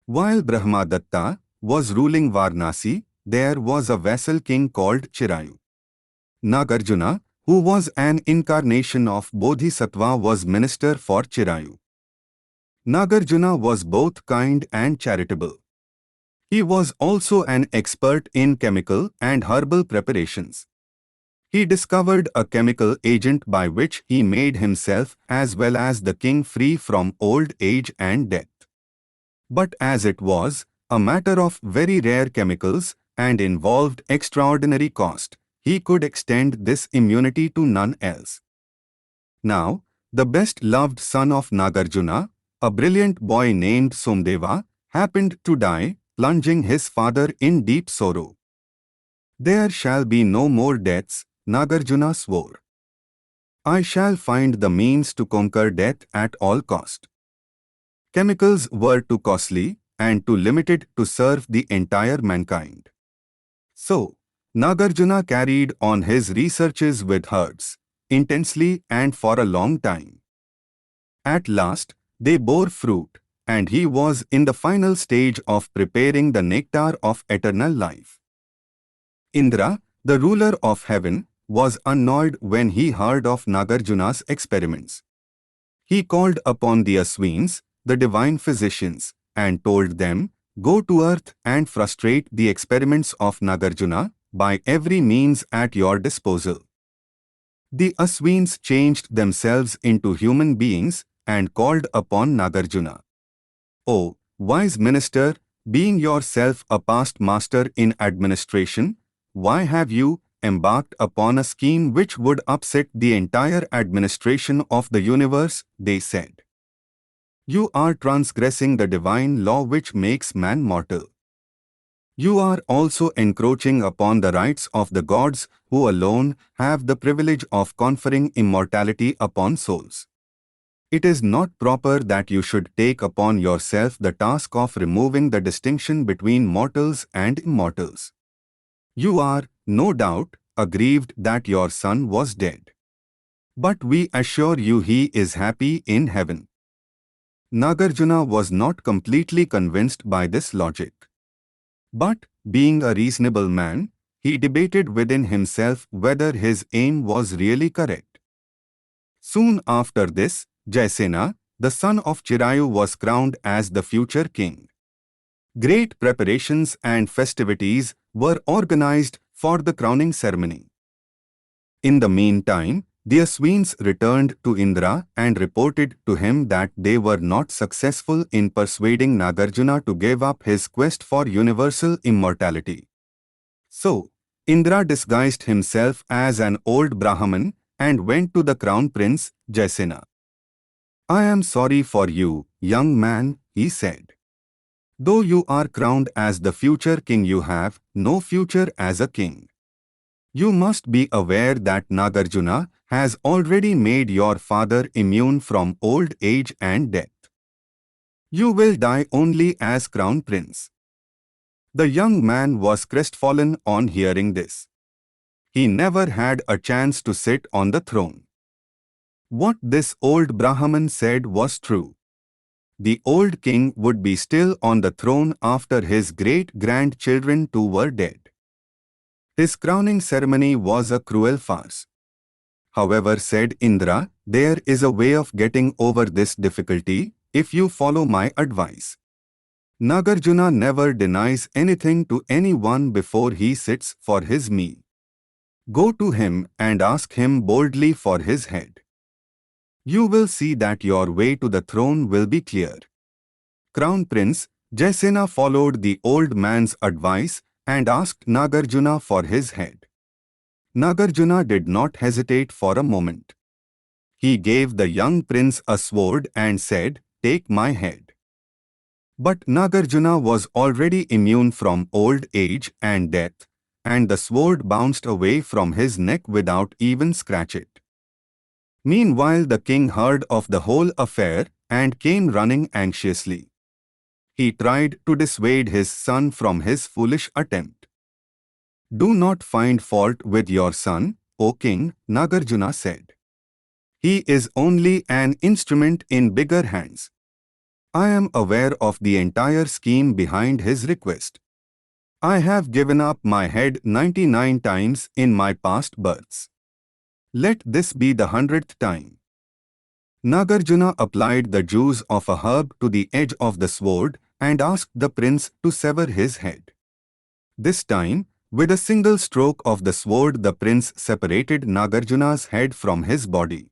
While Brahmadatta was ruling Varanasi, there was a vassal king called Chirayu. Nagarjuna, who was an incarnation of Bodhisattva, was minister for Chirayu. Nagarjuna was both kind and charitable. He was also an expert in chemical and herbal preparations. He discovered a chemical agent by which he made himself as well as the king free from old age and death. But as it was a matter of very rare chemicals and involved extraordinary cost, he could extend this immunity to none else. Now, the best-loved son of Nagarjuna, a brilliant boy named Somdeva, happened to die, plunging his father in deep sorrow. "There shall be no more deaths," Nagarjuna swore. "I shall find the means to conquer death at all cost." Chemicals were too costly and too limited to serve the entire mankind. So, Nagarjuna carried on his researches with herbs, intensely and for a long time. At last, they bore fruit, and he was in the final stage of preparing the nectar of eternal life. Indra, the ruler of heaven, was annoyed when he heard of Nagarjuna's experiments. He called upon the Aswins, the divine physicians, and told them, "Go to earth and frustrate the experiments of Nagarjuna by every means at your disposal." The Aswins changed themselves into human beings and called upon Nagarjuna. "O wise minister, being yourself a past master in administration, why have you embarked upon a scheme which would upset the entire administration of the universe?" they said. "You are transgressing the divine law which makes man mortal. You are also encroaching upon the rights of the gods who alone have the privilege of conferring immortality upon souls. It is not proper that you should take upon yourself the task of removing the distinction between mortals and immortals. You are, no doubt, aggrieved that your son was dead. But we assure you he is happy in heaven." Nagarjuna was not completely convinced by this logic. But, being a reasonable man, he debated within himself whether his aim was really correct. Soon after this, Jaisena, the son of Chirayu, was crowned as the future king. Great preparations and festivities were organized for the crowning ceremony. In the meantime, the Aswins returned to Indra and reported to him that they were not successful in persuading Nagarjuna to give up his quest for universal immortality. So, Indra disguised himself as an old Brahmin and went to the crown prince, Jaisena. "I am sorry for you, young man," he said. "Though you are crowned as the future king, you have no future as a king. You must be aware that Nagarjuna has already made your father immune from old age and death. You will die only as crown prince." The young man was crestfallen on hearing this. He never had a chance to sit on the throne. What this old Brahmin said was true. The old king would be still on the throne after his great-grandchildren too were dead. His crowning ceremony was a cruel farce. "However," said Indra, "there is a way of getting over this difficulty if you follow my advice. Nagarjuna never denies anything to anyone before he sits for his meal. Go to him and ask him boldly for his head. You will see that your way to the throne will be clear." Crown Prince Jaisena followed the old man's advice and asked Nagarjuna for his head. Nagarjuna did not hesitate for a moment. He gave the young prince a sword and said, "Take my head." But Nagarjuna was already immune from old age and death, and the sword bounced away from his neck without even scratch it. Meanwhile, the king heard of the whole affair and came running anxiously. He tried to dissuade his son from his foolish attempt. "Do not find fault with your son, O king," Nagarjuna said. "He is only an instrument in bigger hands. I am aware of the entire scheme behind his request. I have given up my head 99 times in my past births. Let this be the 100th time. Nagarjuna applied the juice of a herb to the edge of the sword and asked the prince to sever his head. This time, with a single stroke of the sword, the prince separated Nagarjuna's head from his body.